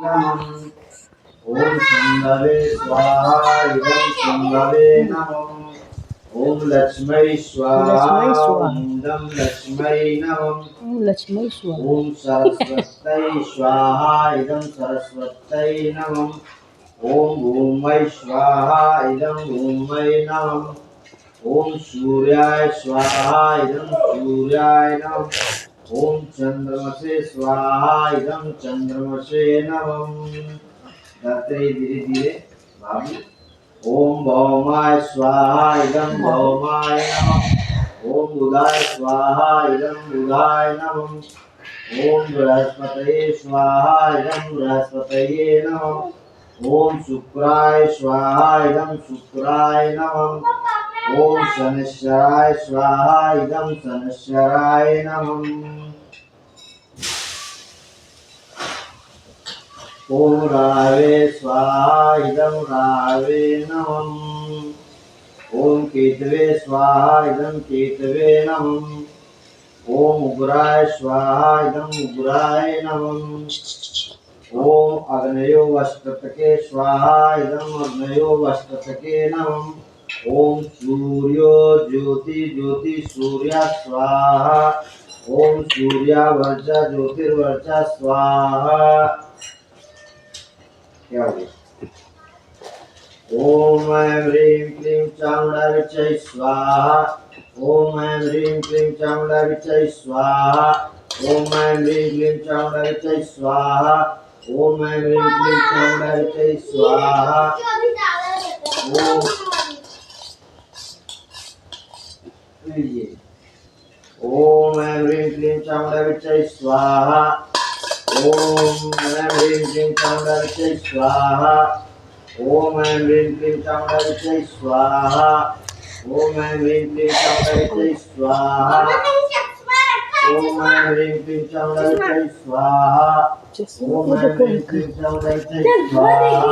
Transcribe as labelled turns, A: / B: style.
A: नमः ओम शंभवे स्वाहा इदं शंभवे नमः ओम लक्ष्मै स्वाहा ओम लक्ष्मै नमः
B: ओम लक्ष्मी स्वाहा
A: ओम सरस्वत्यै स्वाहा इदं सरस्वत्यै नमः ओम भूमै स्वाहा इदं भूमै नमः ओम सूर्याय स्वाहा इदं सूर्याय नमः ओम चंद्रमसे स्वाहा इदं चंद्रमसे नमः गाते धीरे धीरे भाभी ओम भौमाय स्वाहा इदं भौमाय नमः ओम बुधाय स्वाहा इदं बुधाय नमः ओम बृहस्पतये स्वाहा इदं बृहस्पतये नमः ओम शुक्राय स्वाहा इदं शुक्राय नमः ओम शनिश्चराय स्वाहा इदं शनिश्चराय नमः ओम रावे स्वाहा इदं रावे नमः ओम केतवे स्वाहा इदं केतवे नमः ओम उग्राय स्वाहा इदं उग्राय नमः ओम अग्नयो वष्टतके स्वाहा इदं अग्नयो वष्टतके नमः ओम सूर्यो ज्योति ज्योति सूर्य स्वाहा ओम सूर्या वर्चा ज्योतिर्वर्चा स्वाहा क्या हो गया ओम ऐं ह्रीं क्लीं चामुण्डाभिच्चै स्वाहा ओम ऐं ह्रीं क्लीं चामुण्डाभिच्चै स्वाहा ओम ऐं ह्रीं क्लीं चामुण्डाभिच्चै स्वाहा ओम ऐं ह्रीं क्लीं चामुण्डाभिच्चै स्वाहा ओम ओम ऐं ह्रीं क्लीं चामुण्डाभिच्चै स्वाहा ओम ऐं ह्रीं क्लीं चामुण्डाभिच्चै स्वाहा ओम ऐं ह्रीं क्लीं चामुण्डाभिच्चै स्वाहा ओम ऐं ह्रीं क्लीं चामुण्डाभिच्चै स्वाहा ओम ऐं ह्रीं क्लीं चामुण्डाभिच्चै स्वाहा ओम ऐं ह्रीं क्लीं चामुण्डाभिच्चै स्वाहा